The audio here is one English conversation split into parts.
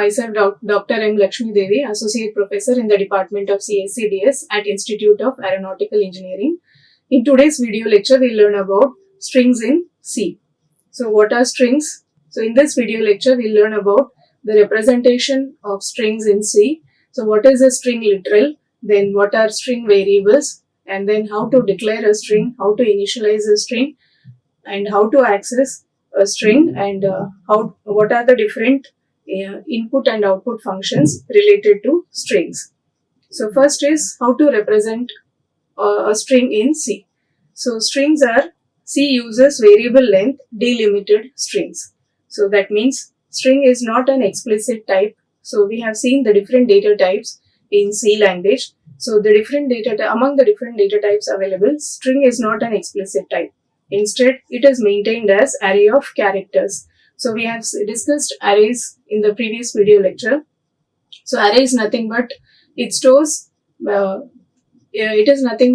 myself Dr. M. Laxmidevi, Associate Professor in the Department of CSCDS at Institute of Aeronautical Engineering. In today's video lecture, we'll learn about strings in C. So what are strings? So in this video lecture, we'll learn about the representation of strings in C. So what is a string literal? Then what are string variables? And then how to declare a string, how to initialize a string, and how to access a string, and what are the different input and output functions related to strings. So first is how to represent a string in C. So strings are, C uses variable length delimited strings. So that means string is not an explicit type. So we have seen the different data types in C language. So the different among the different data types available, string is not an explicit type. Instead, it is maintained as array of characters. So we have discussed arrays in the previous video lecture. So array is nothing but, it stores, array is nothing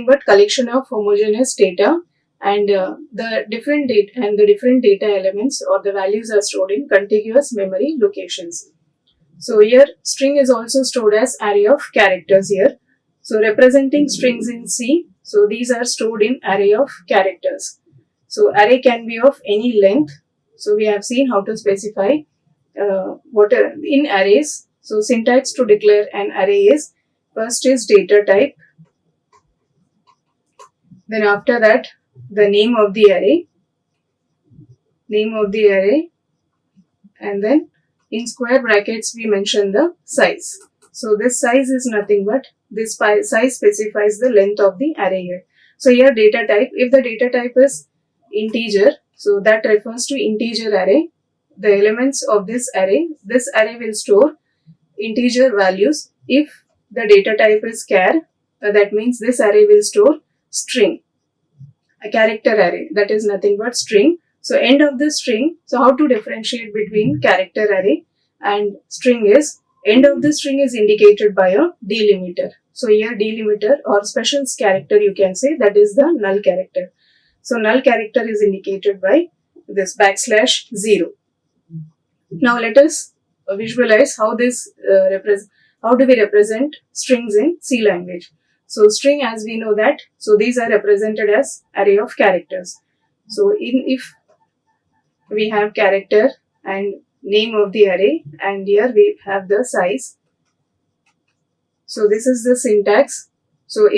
but collection of homogeneous data, and the different data elements or the values are stored in contiguous memory locations. So here string is also stored as array of characters here. So representing strings in C, so these are stored in array of characters. So array can be of any length. So we have seen how to specify what are in arrays. So syntax to declare an array is, first is data type, then after that the name of the array, and then in square brackets we mention the size. So this size is nothing but, this size specifies the length of the array here. So here data type, if the data type is integer, so that refers to integer array. The elements of this array will store integer values. If the data type is char, that means this array will store string, a character array, that is nothing but string. So end of the string, so how to differentiate between character array and string is, end of the string is indicated by a delimiter. So here delimiter or special character you can say, that is the null character. So null character is indicated by this \0. Now let us visualize how this how do we represent strings in C language. So string, as we know that, so these are represented as array of characters. So if we have character and name of the array, and here we have the size. So this is the syntax. So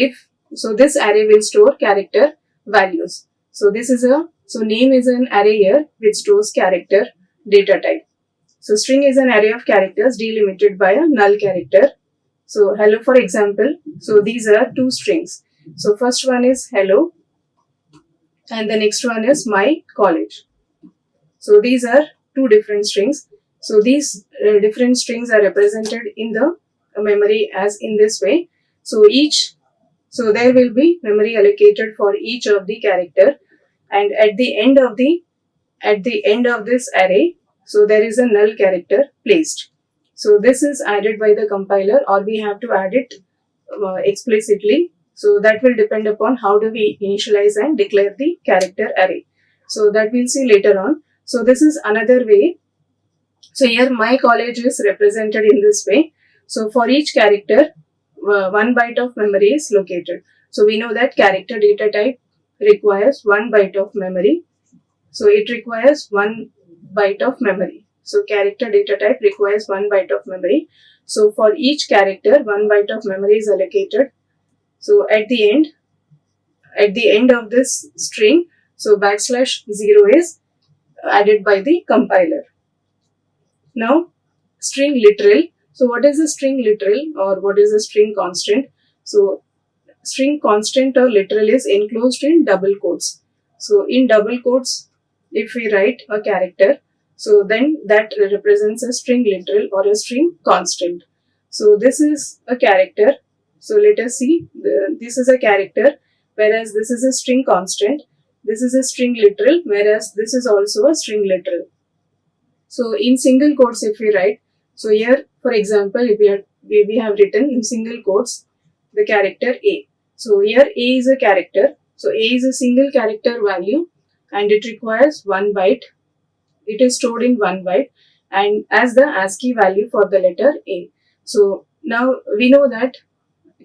this array will store character values. So name is an array here which stores character data type. So string is an array of characters delimited by a null character. So hello, for example, so these are two strings. So first one is hello and the next one is my college. So these are two different strings. So these different strings are represented in the memory as in this way. So there will be memory allocated for each of the character, and at the end of this array, so there is a null character placed. So this is added by the compiler, or we have to add it explicitly. So that will depend upon how do we initialize and declare the character array. So that we'll see later on. So this is another way. So here my college is represented in this way. So for each character, 1 byte of memory is located. So we know that character data type requires 1 byte of memory. So it requires 1 byte of memory. So character data type requires 1 byte of memory. So for each character, 1 byte of memory is allocated. So at the end of this string, so \0 is added by the compiler. Now string literal. So what is a string literal, or what is a string constant? So string constant or literal is enclosed in double quotes. So in double quotes, if we write a character, so then that represents a string literal or a string constant. So this is a character. So let us see, this is a character, whereas this is a string constant. This is a string literal, whereas this is also a string literal. So in single quotes if we write, so here for example, if we have written in single quotes the character A. So here A is a character. So A is a single character value and it requires 1 byte. It is stored in 1 byte. and as the ASCII value for the letter A. So now we know that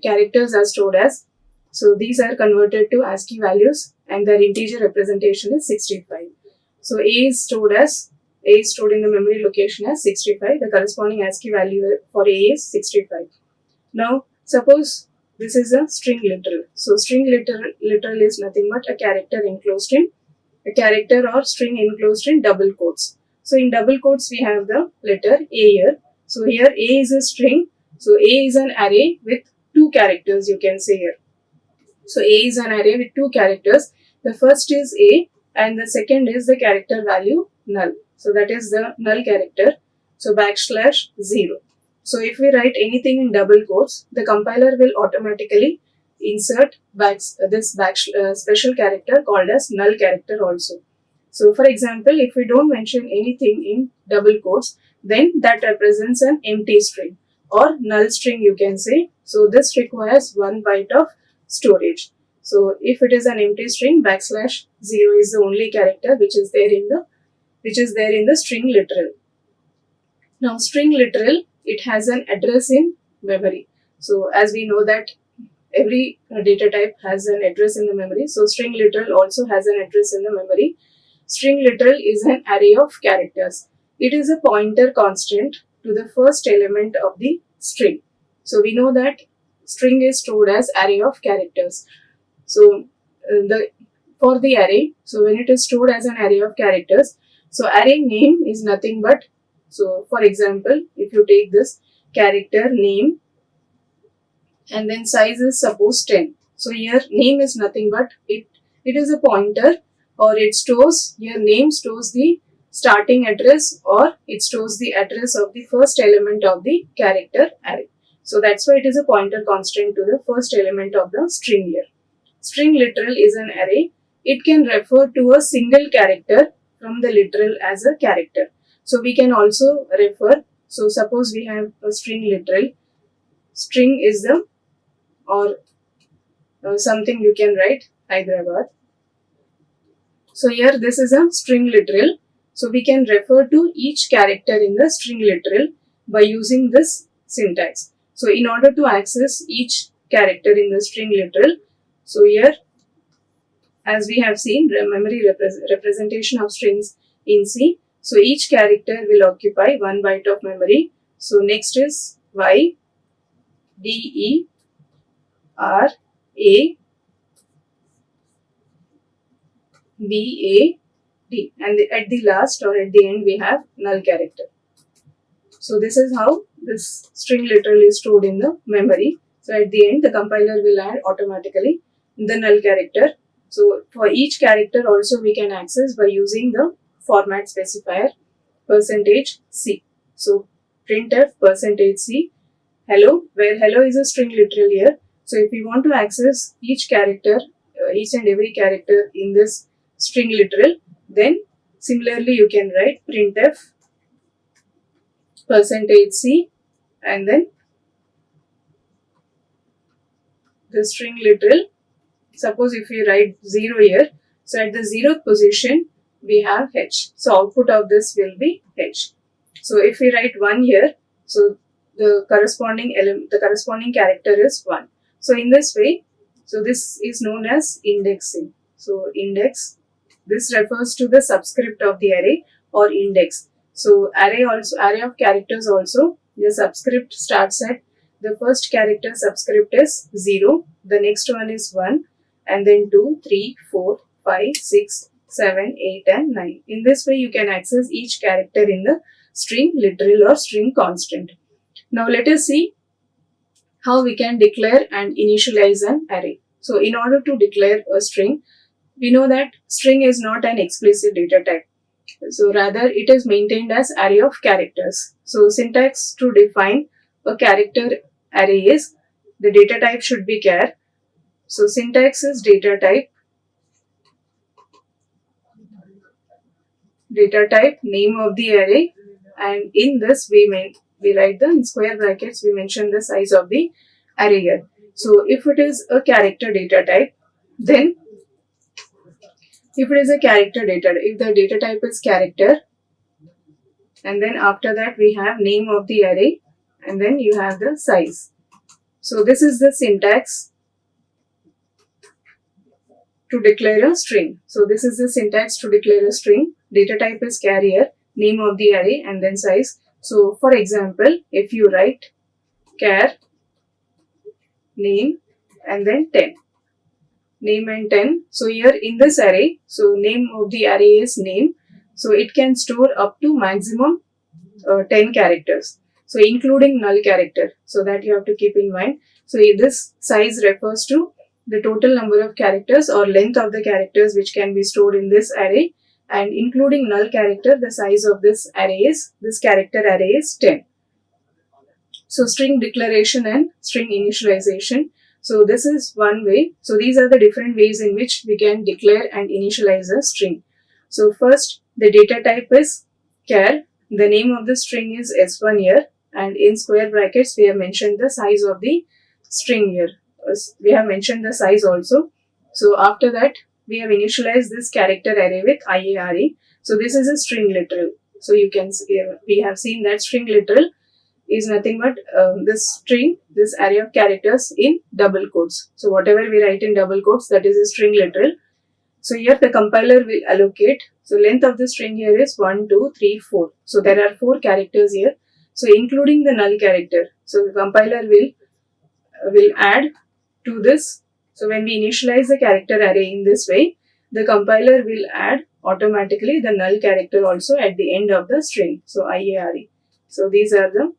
characters are stored as, so these are converted to ASCII values and their integer representation is 65. So A is stored in the memory location as 65. The corresponding ASCII value for A is 65. Now suppose this is a string literal. So string literal is nothing but a character or string enclosed in double quotes. So in double quotes we have the letter A here. So here A is a string. So A is an array with two characters, you can say here. So A is an array with two characters. The first is A and the second is the character value null. So that is the null character. So \0. So if we write anything in double quotes, the compiler will automatically insert this special character called as null character also. So for example, if we don't mention anything in double quotes, then that represents an empty string or null string, you can say. So this requires 1 byte of storage. So if it is an empty string, \0 is the only character which is there in the string literal. Now string literal, it has an address in memory. So as we know that every data type has an address in the memory, so string literal also has an address in the memory. String literal is an array of characters. It is a pointer constant to the first element of the string. So we know that string is stored as array of characters. So for the array, so when it is stored as an array of characters, so array name is nothing but, so for example, if you take this character name and then size is suppose 10. So here name is nothing but it is a pointer, or it stores, your name stores the starting address or it stores the address of the first element of the character array. So that's why it is a pointer constant to the first element of the string here. String literal is an array. It can refer to a single character from the literal as a character. So we can also refer, so suppose we have a string literal. String is the, or something you can write Hyderabad. So here this is a string literal. So we can refer to each character in the string literal by using this syntax. So in order to access each character in the string literal, so here as we have seen memory representation of strings in C. So each character will occupy 1 byte of memory. So next is Y, D, E, R, A, B, A, D, and at the last or at the end we have null character. So this is how this string literal is stored in the memory. So at the end the compiler will add automatically the null character. So for each character also we can access by using the format specifier %C. So printf %C hello, where hello is a string literal here. So if we want to access each character, each and every character in this string literal, then similarly you can write printf %C and then the string literal. Suppose if we write 0 here, so at the 0th position we have H. So output of this will be H. So if we write 1 here, so the corresponding character is 1. So in this way, so this is known as indexing. So index, this refers to the subscript of the array or index. So array of characters also, the subscript starts at, the first character subscript is 0, the next one is 1, and then 2, 3, 4, 5, 6, 7, 8 and 9. In this way you can access each character in the string literal or string constant. Now let us see how we can declare and initialize an array. So in order to declare a string, we know that string is not an explicit data type. So rather it is maintained as array of characters. So syntax to define a character array is, the data type should be char. So syntax is data type, name of the array, and in this we write the, in square brackets we mention the size of the array here. So if it is a character data type, then if the data type is character, and then after that we have name of the array, and then you have the size. So this is the syntax to declare a string. So this is the syntax to declare a string. Data type is carrier, name of the array, and then size. So for example, if you write char name and then 10, name and 10. So here in this array, so name of the array is name. So it can store up to maximum 10 characters. So including null character. So that you have to keep in mind. So this size refers to the total number of characters or length of the characters which can be stored in this array, and including null character, the size of this character array is 10. So string declaration and string initialization. So this is one way. So these are the different ways in which we can declare and initialize a string. So first, the data type is char. The name of the string is s1 here, and in square brackets we have mentioned the size of the string here. We have mentioned the size also. So after that, we have initialized this character array with IARE. So this is a string literal. So you can see, we have seen that string literal is nothing but this string, this array of characters in double quotes. So whatever we write in double quotes, that is a string literal. So here the compiler will allocate. So length of the string here is 1, 2, 3, 4. So there are 4 characters here. So including the null character. So the compiler will add to this. So when we initialize the character array in this way, the compiler will add automatically the null character also at the end of the string. So IARE. So these are the.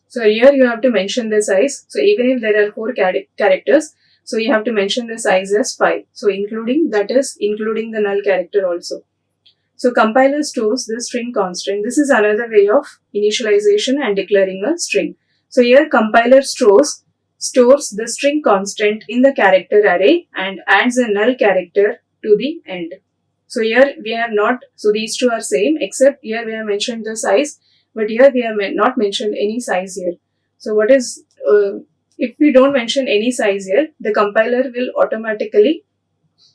So here you have to mention the size. So even if there are 4 characters, so you have to mention the size as 5. So including the null character also. So compiler stores the string constant. This is another way of initialization and declaring a string. So here compiler stores the string constant in the character array and adds a null character to the end. So here we have not, so these two are same, except here we have mentioned the size, but here we have not mentioned any size here. So what is, if we don't mention any size here, the compiler will automatically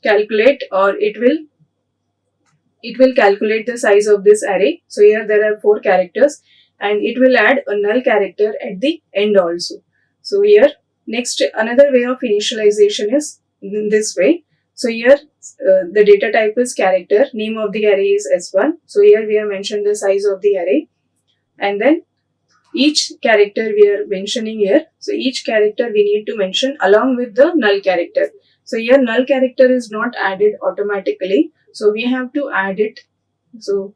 calculate, or it will calculate the size of this array. So here there are 4 characters, and it will add a null character at the end also. So here next, another way of initialization is in this way. So here the data type is character, name of the array is s1. So here we have mentioned the size of the array, and then each character we are mentioning here. So each character we need to mention along with the null character. So here null character is not added automatically. So we have to add it. So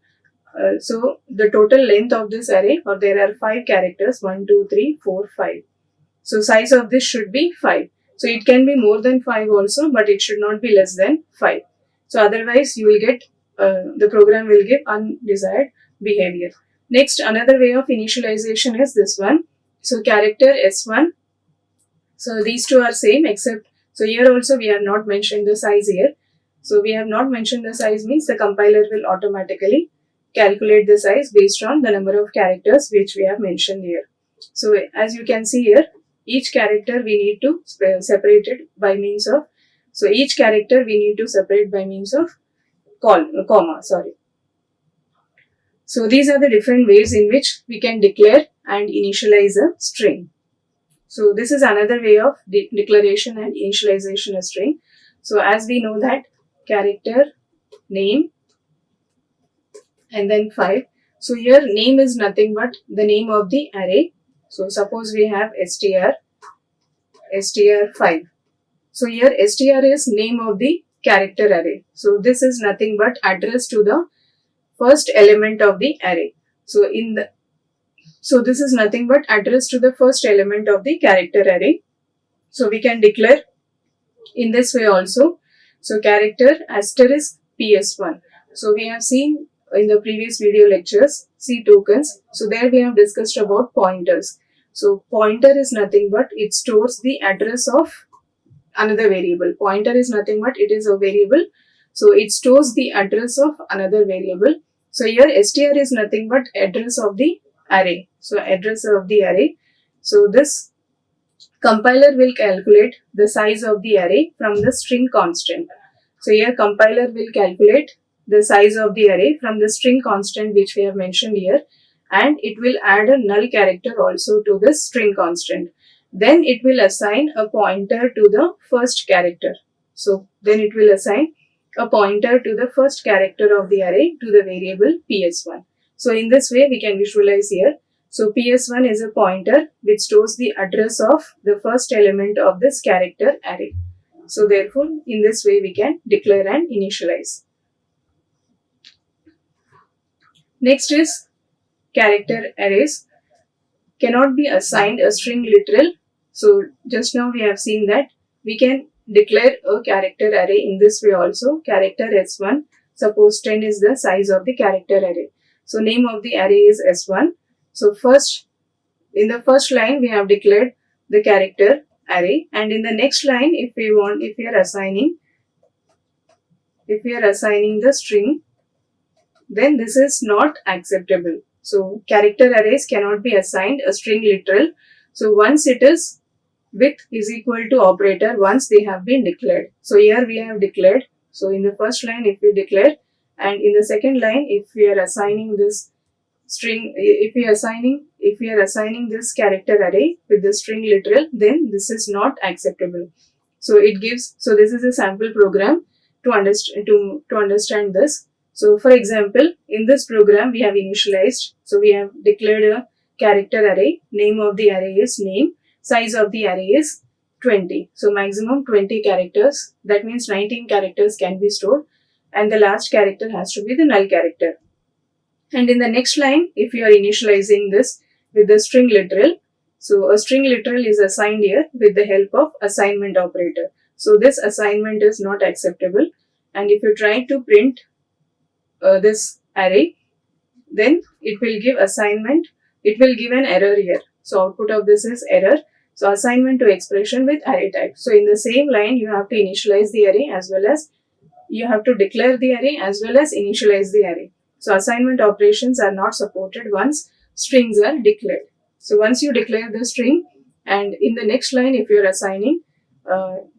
the total length of this array, or there are 5 characters, 1, 2, 3, 4, 5. So size of this should be 5. So it can be more than 5 also, but it should not be less than 5. So otherwise you will get, the program will give undesired behavior. Next, another way of initialization is this one. So character s1. So these two are same, except, so here also we have not mentioned the size here. So we have not mentioned the size means the compiler will automatically calculate the size based on the number of characters which we have mentioned here. So as you can see here, each character we need to separate it by means of, so each character we need to separate by means of comma. So these are the different ways in which we can declare and initialize a string. So this is another way of declaration and initialization of string. So as we know that character, name, and then 5. So here name is nothing but the name of the array. So suppose we have str5. So here str is name of the character array. So this is nothing but address to the first element of the array. So this is nothing but address to the first element of the character array. So we can declare in this way also. So character asterisk ps1. So we have seen in the previous video lectures, C tokens. So there we have discussed about pointers. So pointer is nothing but it stores the address of another variable. Pointer is nothing but it is a variable. So it stores the address of another variable. So here str is nothing but address of the array. So address of the array. So this compiler will calculate the size of the array from the string constant. So here compiler will calculate the size of the array from the string constant which we have mentioned here, and it will add a null character also to this string constant. Then it will assign a pointer to the first character. So then it will assign a pointer to the first character of the array to the variable ps1. So in this way we can visualize here. So ps1 is a pointer which stores the address of the first element of this character array. So therefore in this way we can declare and initialize. Next is character arrays cannot be assigned a string literal. So just now we have seen that we can declare a character array in this way also. Character s1, suppose 10 is the size of the character array. So name of the array is s1. So first, in the first line we have declared the character array, and in the next line if we are assigning the string, then this is not acceptable. So character arrays cannot be assigned a string literal. So once it is with is equal to operator, once they have been declared. So here we have declared. So in the first line if we declare, and in the second line if we are assigning this string, if we are assigning this character array with the string literal, then this is not acceptable. So it gives, so this is a sample program to understand this. So for example, in this program we have initialized, so we have declared a character array, name of the array is name, size of the array is 20. So maximum 20 characters, that means 19 characters can be stored, and the last character has to be the null character. And in the next line, if you are initializing this with the string literal, so a string literal is assigned here with the help of assignment operator. So this assignment is not acceptable, and if you try to print this array, then it will give assignment, it will give an error here. So output of this is error. So assignment to expression with array type. So in the same line you have to initialize the array as well as you have to declare the array as well as initialize the array. So assignment operations are not supported once strings are declared. So once you declare the string and in the next line if you are assigning,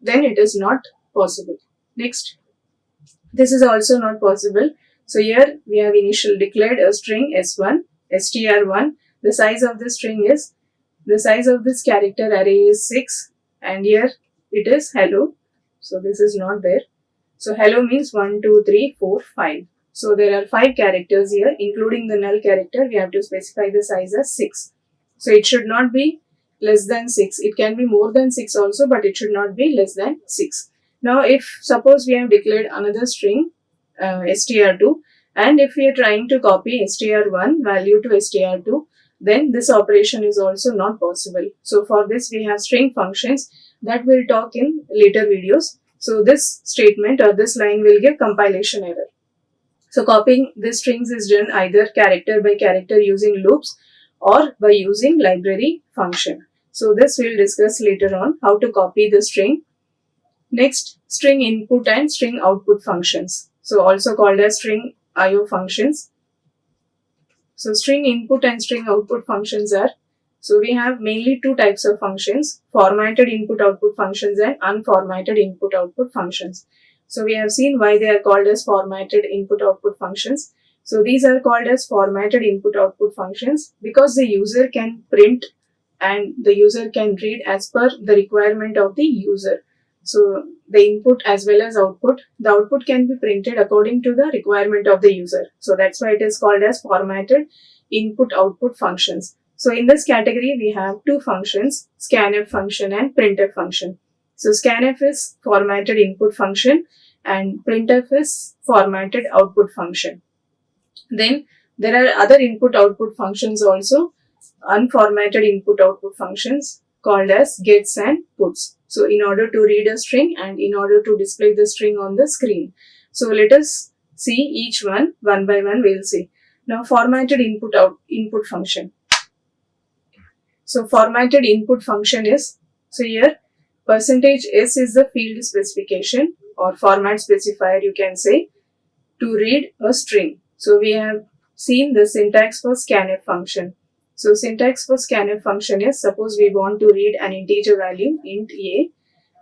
then it is not possible. Next, this is also not possible. So here we have declared a string s1, str1. The size of the string is, the size of this character array is 6, and here it is hello. So this is not there. So hello means 1, 2, 3, 4, 5. So there are 5 characters here, including the null character. We have to specify the size as 6. So it should not be less than 6. It can be more than 6 also, but it should not be less than 6. Now if suppose we have declared another string str2, and if we are trying to copy str1 value to str2, then this operation is also not possible. So for this we have string functions that we'll talk in later videos. So this statement or this line will give compilation error. So copying the strings is done either character by character using loops or by using library function. So this we'll discuss later on, how to copy the string. Next, string input and string output functions. So also called as string IO functions. So string input and string output functions are, so we have mainly two types of functions, formatted input output functions and unformatted input output functions. So we have seen why they are called as formatted input output functions. So these are called as formatted input output functions because the user can print and the user can read as per the requirement of the user. So the input as well as output, the output can be printed according to the requirement of the user. So that's why it is called as formatted input output functions. So in this category we have two functions, scanf function and printf function. So scanf is formatted input function and printf is formatted output function. Then there are other input output functions also, unformatted input output functions called as gets and puts. So in order to read a string and in order to display the string on the screen. So let us see each one by one we'll see. Now formatted input function. So formatted input function is, so here %s is the field specification or format specifier you can say to read a string. So we have seen the syntax for scanf function. So syntax for scanf function is, suppose we want to read an integer value int a.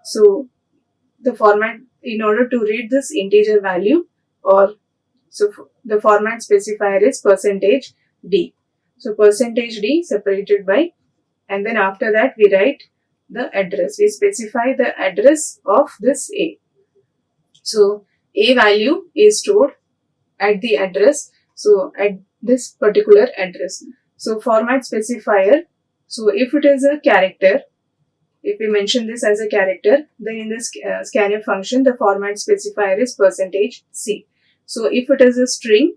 So the format, in order to read this integer value or So the format specifier is %d. So %d separated by, and then after that we write the address. We specify the address of this A. So A value is stored at the address. So at this particular address. So format specifier. So if it is a character, if we mention this as a character, then in this scanf function, the format specifier is %c. So if it is a string,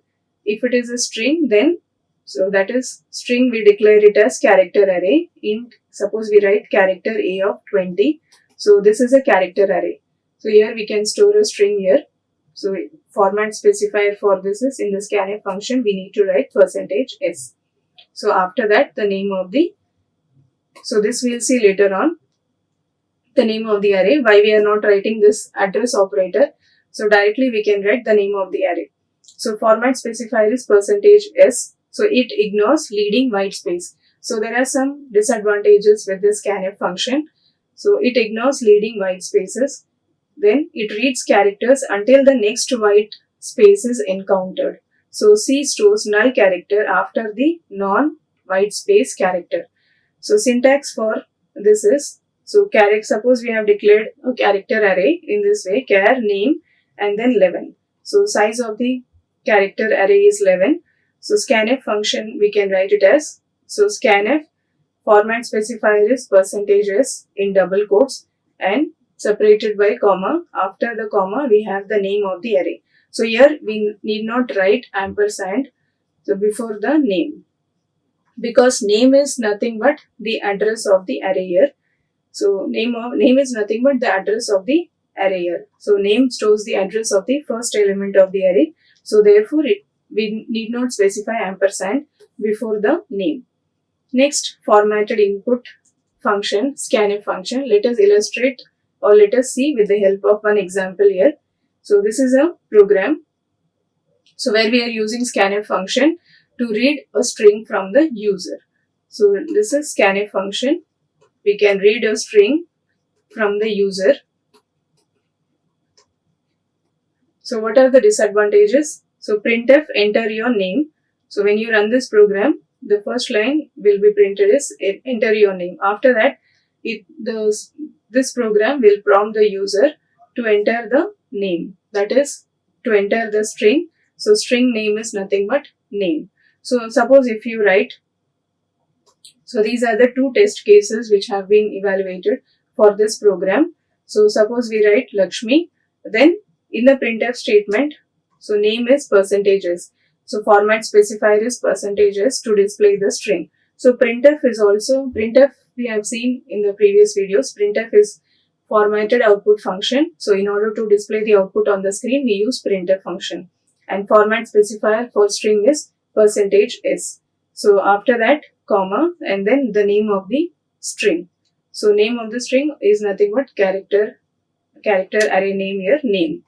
then so that is string, we declare it as character array. Suppose we write character A of 20. So this is a character array. So here we can store a string here. So format specifier for this is, in the scanf function, we need to write %s. So after that, the name of the, so this we'll see later on, the name of the array. Why we are not writing this address operator? So directly we can write the name of the array. So format specifier is %s. So it ignores leading white space. So there are some disadvantages with this scanf function. So it ignores leading white spaces. Then it reads characters until the next white space is encountered. So C stores null character after the non-white space character. So syntax for this is, so suppose we have declared a character array in this way, char name and then 11. So size of the character array is 11. So scanf function, we can write it as, so scanf format specifier is %s in double quotes and separated by comma. After the comma, we have the name of the array. So here we need not write ampersand so before the name, because name is nothing but the address of the array here. So name is nothing but the address of the array here. So name stores the address of the first element of the array. So therefore we need not specify ampersand before the name. Next, formatted input function, scanf function. Let us illustrate, or let us see with the help of one example here. So this is a program. So where we are using scanf function to read a string from the user. So this is scanf function. We can read a string from the user. So what are the disadvantages? So printf, enter your name. So when you run this program, the first line will be printed is enter your name. After that, this program will prompt the user to enter the name. That is to enter the string. So string name is nothing but name. So suppose if you write, so these are the two test cases which have been evaluated for this program. So suppose we write Lakshmi, then in the printf statement, so name is %s. So format specifier is %s to display the string. So printf is also, printf we have seen in the previous videos, printf is formatted output function. So in order to display the output on the screen, we use printf function. And format specifier for string is %s. So after that, comma, and then the name of the string. So name of the string is nothing but character array name here, name.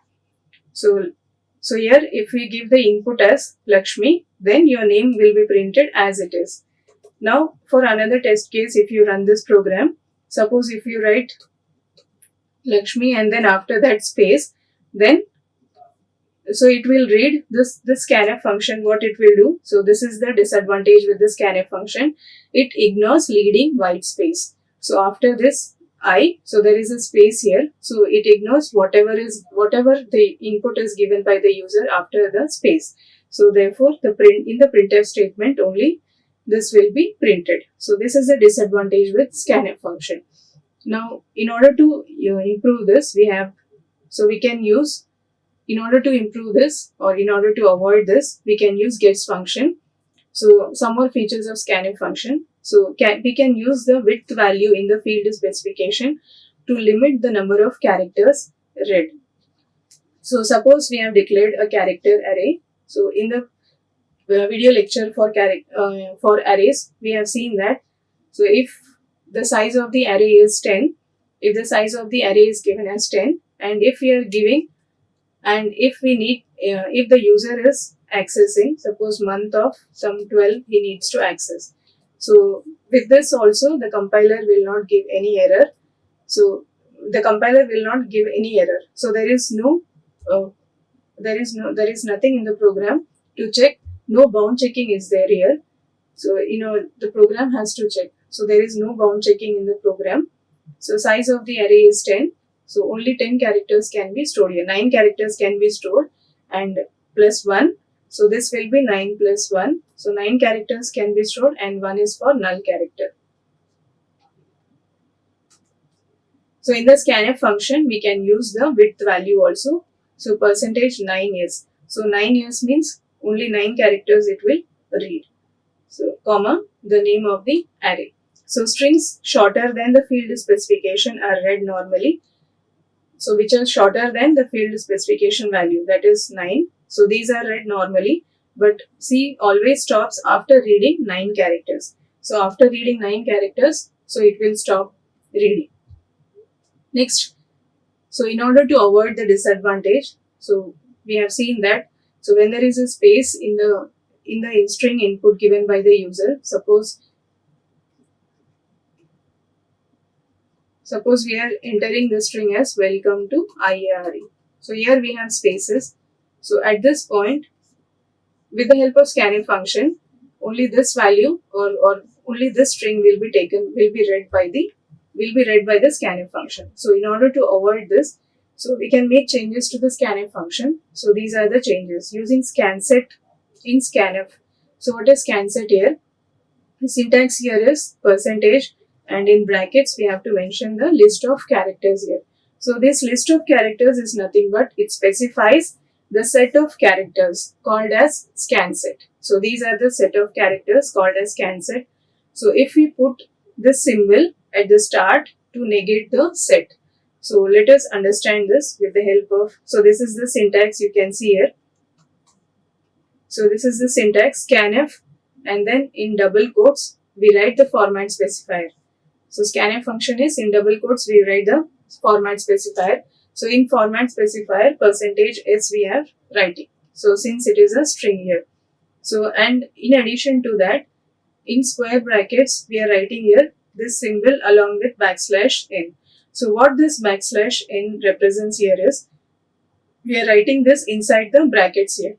So here if we give the input as Lakshmi, then your name will be printed as it is. Now for another test case, if you run this program, suppose if you write Lakshmi and then after that space, then so it will read this scanf function, what it will do. So this is the disadvantage with the scanf function. It ignores leading white space. So after this I, so there is a space here. So it ignores whatever the input is given by the user after the space. So therefore in the printf statement only this will be printed. So this is a disadvantage with scanf function. Now in order to improve this, we can use, in order to improve this or in order to avoid this, we can use gets function. So some more features of scanf function. So we can use the width value in the field specification to limit the number of characters read. So suppose we have declared a character array. So in the video lecture for arrays, we have seen that, so if the size of the array is 10, if the size of the array is given as 10, and if we are giving, and if we need, if the user is accessing, suppose month of some 12 he needs to access. So with this also the compiler will not give any error. So the compiler will not give any error. So there is no there is nothing in the program to check. No bound checking is there here. So the program has to check. So there is no bound checking in the program. So size of the array is 10. So only 10 characters can be stored here. 9 characters can be stored and plus 1. So this will be 9 plus 1. So 9 characters can be stored and 1 is for null character. So in the scanf function, we can use the width value also. So percentage 9 years. So 9 years means only 9 characters it will read. So comma, the name of the array. So strings shorter than the field specification are read normally. So which are shorter than the field specification value, that is 9. So these are read normally, but C always stops after reading 9 characters. So after reading 9 characters, so it will stop reading. Next, so in order to avoid the disadvantage, so we have seen that, so when there is a space in the string input given by the user, suppose we are entering the string as welcome to IARE. So here we have spaces. So at this point, with the help of scanf function, only this value or only this string will be read by the scanf function. So in order to avoid this, so we can make changes to the scanf function. So these are the changes using scanset in scanf. So what is scanset here? The syntax here is percentage, and in brackets we have to mention the list of characters here. So this list of characters is nothing but it specifies the set of characters called as scanset. So these are the set of characters called as scanset. So if we put this symbol at the start to negate the set. So let us understand this with the help of, so this is the syntax you can see here. So this is the syntax scanf, and then in double quotes we write the format specifier. So scanf function is in double quotes we write the format specifier. So in format specifier percentage s we have writing. So since it is a string here. So and in addition to that, in square brackets we are writing here this symbol along with \n. So what this \n represents here is, we are writing this inside the brackets here.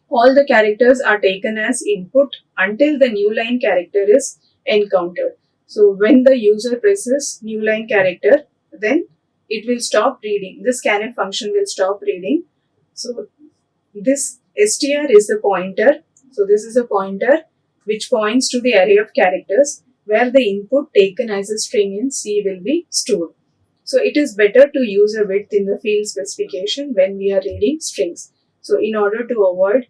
All the characters are taken as input until the new line character is encountered. So when the user presses new line character, then it will stop reading. This scanf function will stop reading. So this str is the pointer. So this is a pointer which points to the array of characters where the input taken as a string in C will be stored. So it is better to use a width in the field specification when we are reading strings. So in order to avoid,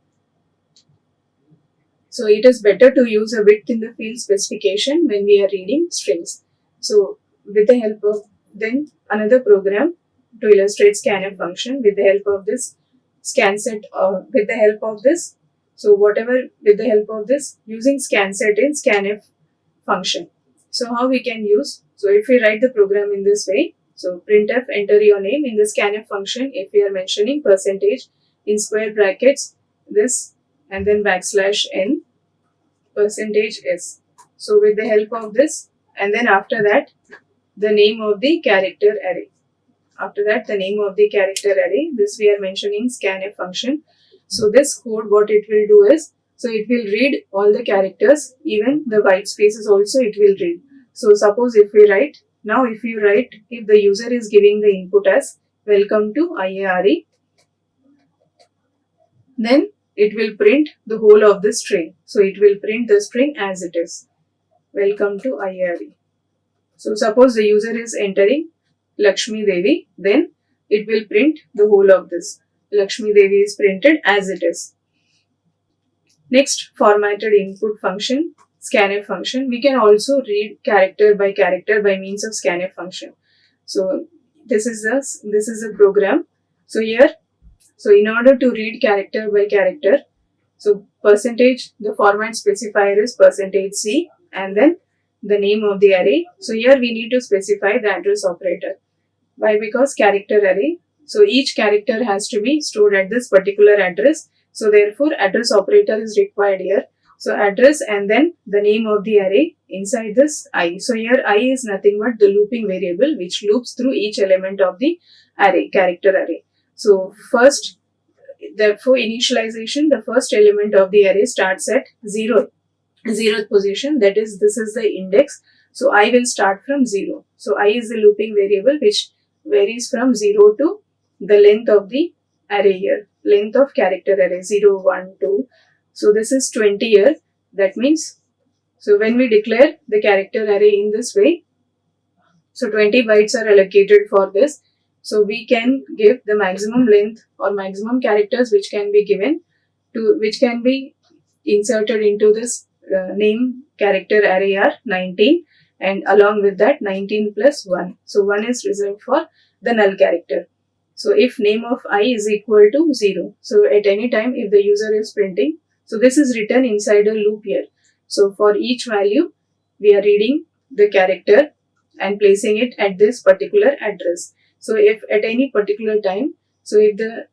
so it is better to use a width in the field specification when we are reading strings. So with the help of then another program to illustrate scanf function, with the help of this scanset, with the help of this, so whatever with the help of this using scanset in scanf function. So how we can use, so if we write the program in this way, so printf enter your name in the scanf function, if we are mentioning percentage in square brackets this and then \n percentage s. So with the help of this, and then after that the name of the character array. After that the name of the character array, this we are mentioning scanf function. So this code what it will do is, so it will read all the characters, even the white spaces also it will read. So suppose if we write, now if you write, if the user is giving the input as welcome to IARE, then it will print the whole of the string. So it will print the string as it is, welcome to IARE. So suppose the user is entering Laxmidevi, then it will print the whole of this. Laxmidevi is printed as it is. Next, formatted input function, scanf function. We can also read character by means of scanf function. So this is a program. So here, so in order to read character by character, so percentage, the format specifier is percentage %C, and then the name of the array. So here we need to specify the address operator. Why? Because character array. So each character has to be stored at this particular address. So therefore address operator is required here. So address and then the name of the array inside this I. So here I is nothing but the looping variable which loops through each element of the array, character array. So first therefore initialization, the first element of the array starts at 0th position, that is, this is the index. So I will start from 0. So I is the looping variable which varies from 0 to the length of the array here, length of character array 0, 1, 2. So this is 20 here. That means, so when we declare the character array in this way, so 20 bytes are allocated for this. So we can give the maximum length or maximum characters which can be given to, which can be inserted into this name character array are 19, and along with that 19 plus 1. So 1 is reserved for the null character. So if name of I is equal to 0, so at any time if the user is printing, so this is written inside a loop here. So for each value we are reading the character and placing it at this particular address. So if at any particular time, so if the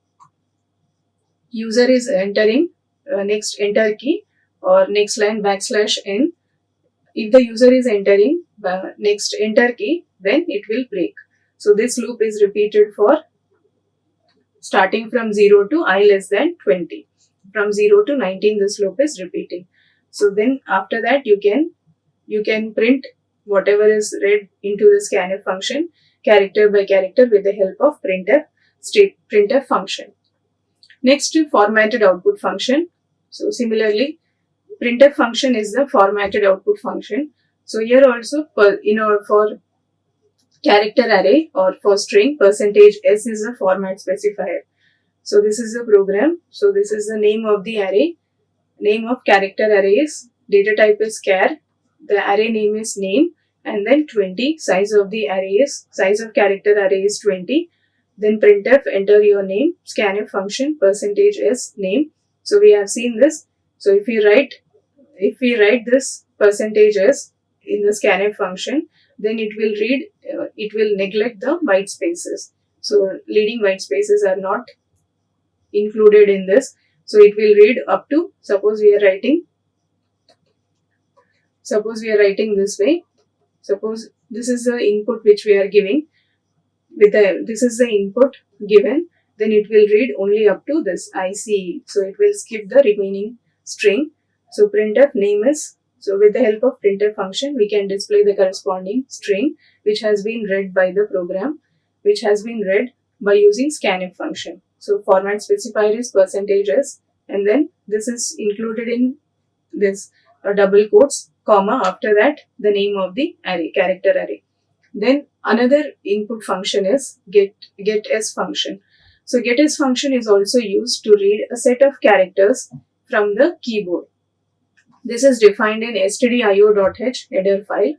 user is entering next enter key or next line \n, if the user is entering next enter key, then it will break. So this loop is repeated for starting from 0 to I less than 20. From 0 to 19 this loop is repeating. So then after that you can print whatever is read into the scanf function character by character with the help of printf function. Next, formatted output function. So similarly, printf function is the formatted output function. So here also for character array or for string, %s is a format specifier. So this is the program. So this is the name of the array. Name of character array is, data type is char, the array name is name, and then 20. Size of the array is, size of character array is 20. Then printf, enter your name, scanf function, %s name. So we have seen this. So if we write this %s in the scanf function, then it will read, it will neglect the white spaces. So leading white spaces are not included in this. So it will read up to, suppose we are writing this way. Suppose this is the input which we are giving. This is the input given, then it will read only up to this ICE. So it will skip the remaining string. So printf name is, so with the help of printf function, we can display the corresponding string which has been read by the program, which has been read by using scanf function. So format specifier is %s, and then this is included in this double quotes, comma, after that the name of the array, character array. Then another input function is getS function. So getS function is also used to read a set of characters from the keyboard. This is defined in stdio.h header file.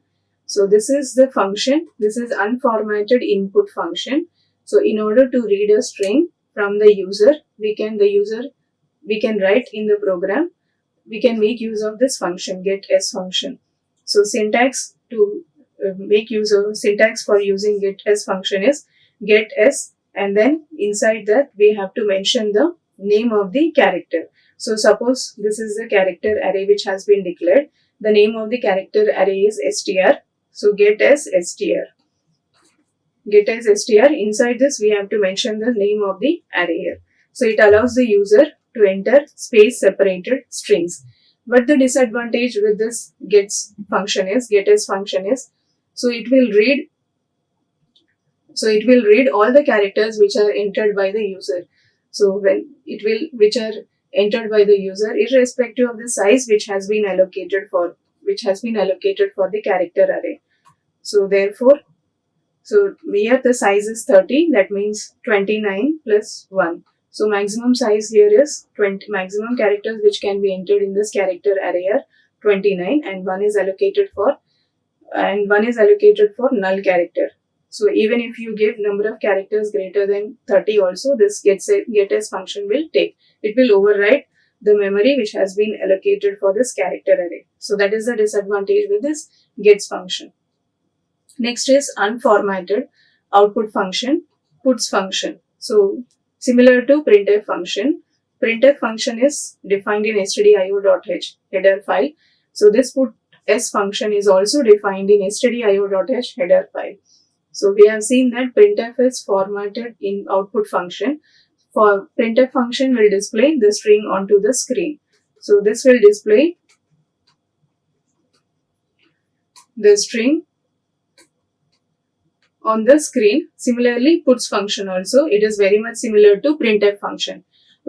So this is the function. This is unformatted input function. So in order to read a string from the user, we can write in the program, we can make use of this function, getS function. So syntax to make use of syntax for using getS function is getS, and then inside that we have to mention the name of the character. So suppose this is the character array which has been declared. The name of the character array is str. So getS str. GetS str. Inside this we have to mention the name of the array here. So it allows the user to enter space separated strings. But the disadvantage with this getS function is, so it will read all the characters which are entered by the user. So which are entered by the user irrespective of the size which has been allocated for the character array. So therefore, so here the size is 30, that means 29 plus 1. So maximum size here is 20, maximum characters which can be entered in this character array are 29, and one is allocated for null character. So even if you give number of characters greater than 30 also, this getS function will take. It will override the memory which has been allocated for this character array. So that is the disadvantage with this getS function. Next is unformatted output function, puts function. So similar to printf function is defined in stdio.h header file. So this puts function is also defined in stdio.h header file. So we have seen that printf is formatted in output function. for printf function will display the string onto the screen. So this will display the string on the screen. Similarly, puts function also, it is very much similar to printf function.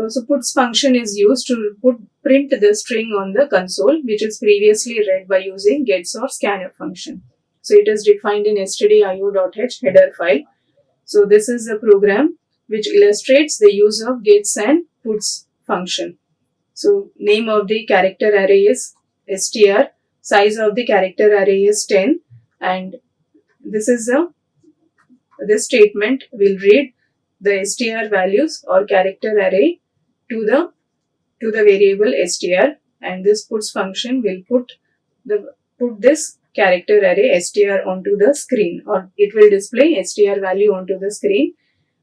So puts function is used to print the string on the console, which is previously read by using gets or scanf function. So it is defined in stdio.h header file. So this is a program which illustrates the use of gets and puts function. So name of the character array is str, size of the character array is 10, and this statement will read the str values or character array to the variable str, and this puts function will put this character array str onto the screen, or it will display str value onto the screen,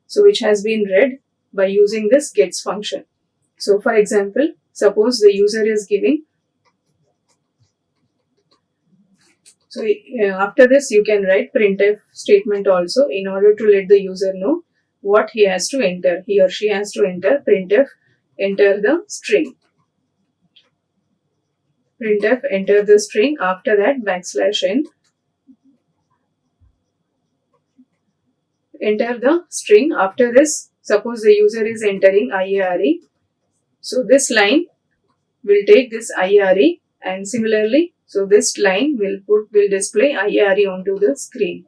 so which has been read by using this gets function. So for example, suppose the user is giving, so after this you can write printf statement also in order to let the user know what he has to enter. He or she has to enter printf, enter the string. Printf, enter the string, after that \n, enter the string. After this, suppose the user is entering IARE, so this line will take this IARE, and similarly, so this line will display IARE onto the screen.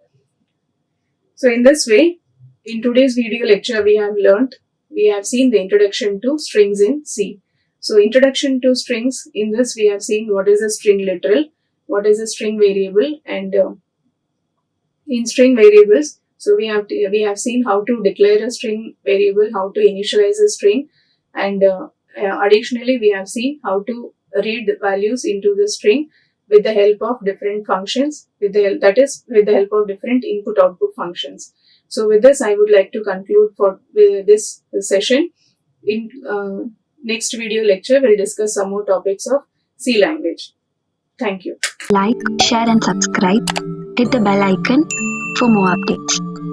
So in this way, in today's video lecture we have seen the introduction to strings in C. So introduction to strings, in this we have seen what is a string literal, what is a string variable, and in string variables, so we have seen how to declare a string variable, how to initialize a string, and additionally we have seen how to read the values into the string with the help of different functions, with the help of different input-output functions. So with this, I would like to conclude for this session. In next video lecture, we'll discuss some more topics of C language. Thank you. Like, share and subscribe. Hit the bell icon for more updates.